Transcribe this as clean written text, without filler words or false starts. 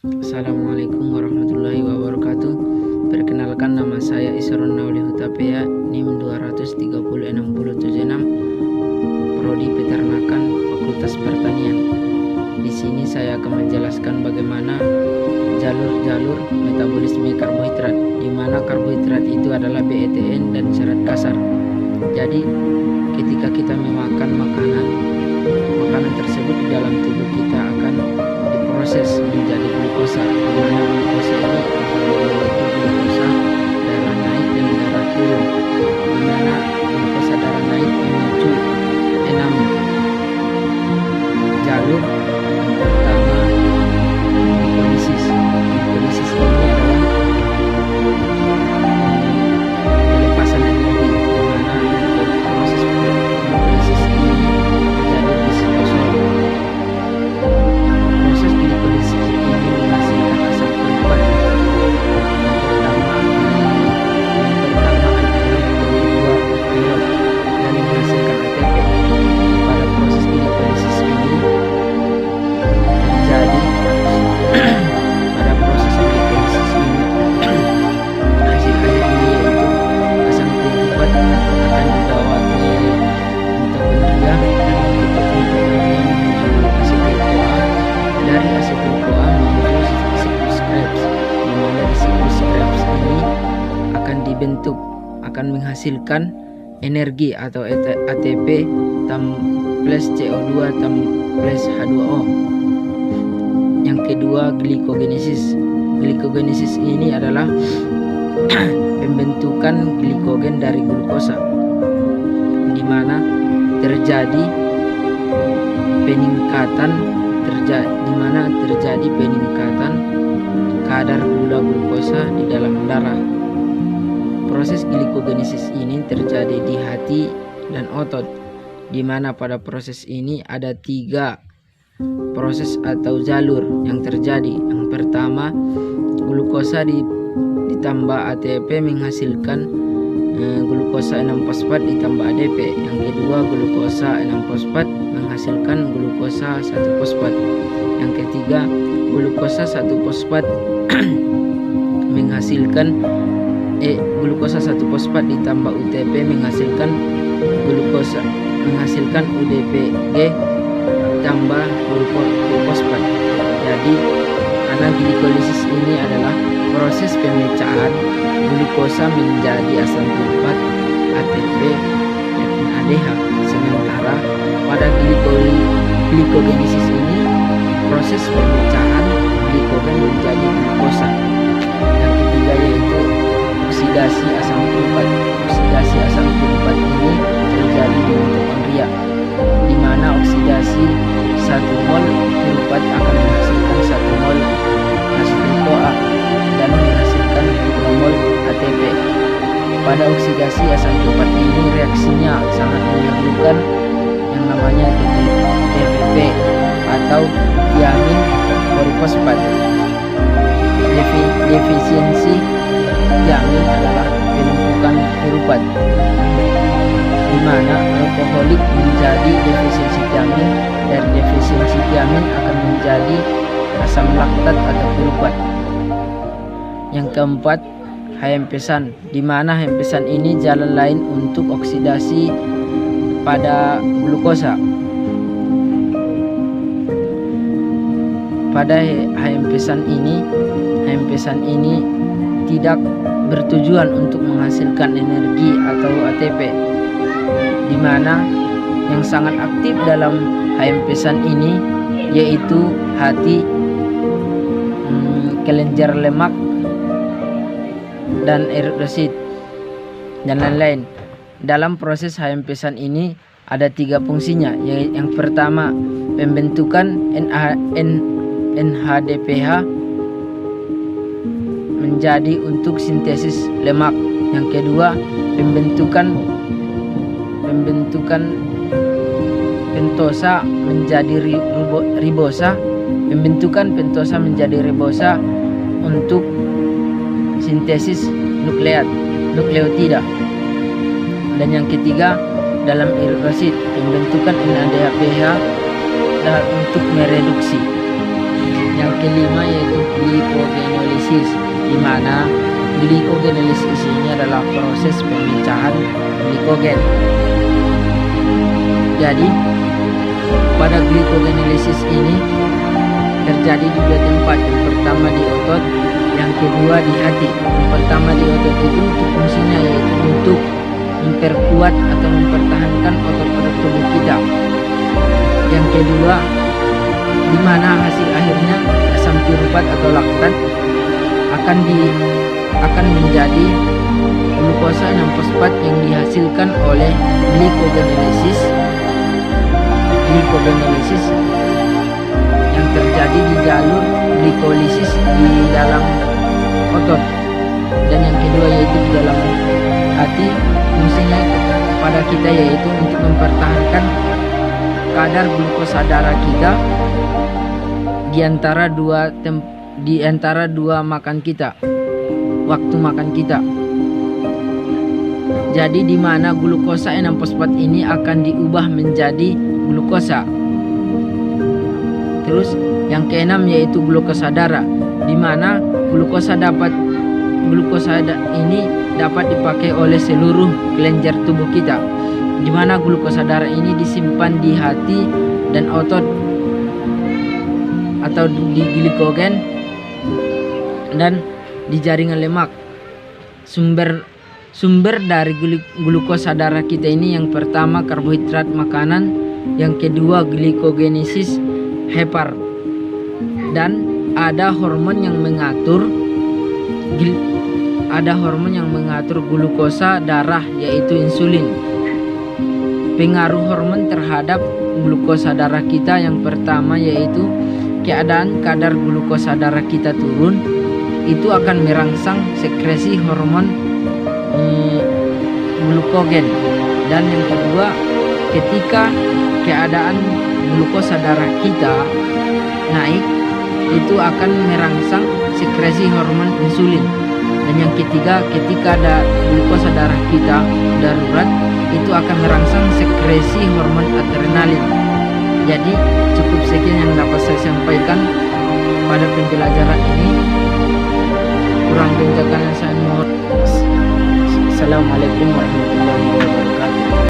Assalamualaikum warahmatullahi wabarakatuh. Perkenalkan, nama saya Isron Nauli Hutapea, NIM 2306076, Prodi Peternakan, Fakultas Pertanian. Di sini saya akan menjelaskan bagaimana jalur-jalur metabolisme karbohidrat, di mana karbohidrat itu adalah BETN dan serat kasar. Jadi, ketika kita memakan makanan tersebut di dalam tubuh kita akan diproses menjadi glukosa, di mana glukosa ini akan membentuk glukosa darah naik dan darah turun, di mana glukosa darah naik memicu 6 jalur. Yang pertama, glikolisis. Glikolisis ini adalah pelepasan energi, di mana proses glikolisis ini terjadi di sitosol. Proses glikolisis ini menghasilkan asam sulfat. Dan menghasilkan ATP. Pada proses glikolisis ini terjadi hasil akhirnya yaitu asam sulfat akan dibawa ke mitokondria dan mitokondria menuju asetil-CoA, dari asetil-CoA menuju siklus Krebs, di mana di siklus Krebs ini akan menghasilkan energi atau ATP plus CO2 plus H2O. Yang kedua, glikogenesis. Glikogenesis ini adalah pembentukan glikogen dari glukosa, di mana terjadi peningkatan kadar gula glukosa di dalam darah. Proses glikogenesis ini terjadi di hati dan otot, di mana pada proses ini ada 3 proses atau jalur yang terjadi. Yang pertama, glukosa ditambah ATP menghasilkan glukosa 6-fosfat ditambah ADP. Yang kedua, glukosa 6-fosfat menghasilkan glukosa 1-fosfat. Yang ketiga, glukosa 1-fosfat menghasilkan glukosa 1-fosfat ditambah UTP menghasilkan UDPG tambah glukosa. Jadi, karena glikolisis ini adalah proses pemecahan glukosa menjadi asam sulfat, ATP, dan NADH. Sementara pada glikogenesis ini proses pemecahan glikogen menjadi glukosa. Yang ketiga yaitu oksidasi asam sulfat. Oksidasi asam sulfat ini terjadi di mitokondria, di mana oksidasi 1 mol sulfat akan menghasilkan 1 mol asetil-CoA dan menghasilkan 2 mol ATP. Pada oksidasi asam sulfat ini reaksinya sangat memerlukan yang namanya TPP atau tiamin porifosfat. Defisiensi tiamin adalah penumpukan piruvat, di mana alkoholik menjadi defisiensi tiamin, dari defisiensi tiamin akan menjadi asam laktat atau piruvat. Yang keempat, hempesan, di mana hempesan ini jalan lain untuk oksidasi pada glukosa. Pada hempesan ini tidak bertujuan untuk menghasilkan energi atau ATP, di mana yang sangat aktif dalam hempesan ini yaitu hati, kelenjar lemak, dan eritrosit, dan lain-lain. Dalam proses hempesan ini ada 3 fungsinya. Yang pertama, pembentukan NHDPH menjadi untuk sintesis lemak. Yang kedua, pembentukan pentosa menjadi ribosa. Pembentukan pentosa menjadi ribosa untuk sintesis nukleotida. Dan yang ketiga, dalam eritrosit, pembentukan NADPH untuk mereduksi. Yang kelima yaitu glikogenolysis, di mana glikogenolysis ini adalah proses pemecahan glikogen. Jadi pada glikogenolysis ini terjadi di dua tempat. Yang pertama di otot, yang kedua di hati. Yang pertama di otot itu fungsinya yaitu untuk memperkuat atau mempertahankan otot-otot tubuh kita. Yang kedua, di mana hasil akhirnya asam piruvat atau laktat akan menjadi glukosa 6-fosfat yang dihasilkan oleh glikogenolysis yang terjadi di jalur glikolisis di dalam otot. Dan yang kedua yaitu di dalam hati, fungsinya pada kita yaitu untuk mempertahankan kadar glukosa darah kita di antara dua makan kita, waktu makan kita. Jadi di mana glukosa 6-fosfat ini akan diubah menjadi glukosa. Terus yang keenam yaitu glukosa darah, di mana glukosa ini dapat dipakai oleh seluruh kelenjar tubuh kita, di mana glukosa darah ini disimpan di hati dan otot atau di glikogen dan di jaringan lemak. Sumber dari glukosa darah kita ini yang pertama karbohidrat makanan, yang kedua glikogenesis hepar, dan ada hormon yang mengatur glukosa darah yaitu insulin. Pengaruh hormon terhadap glukosa darah kita yang pertama yaitu keadaan kadar glukosa darah kita turun, itu akan merangsang sekresi hormon glukogen. Dan yang kedua, ketika keadaan glukosa darah kita naik, itu akan merangsang sekresi hormon insulin. Dan yang ketiga, ketika ada glukosa darah kita darurat, itu akan merangsang sekresi hormon adrenalin. Jadi cukup sekian yang dapat saya sampaikan.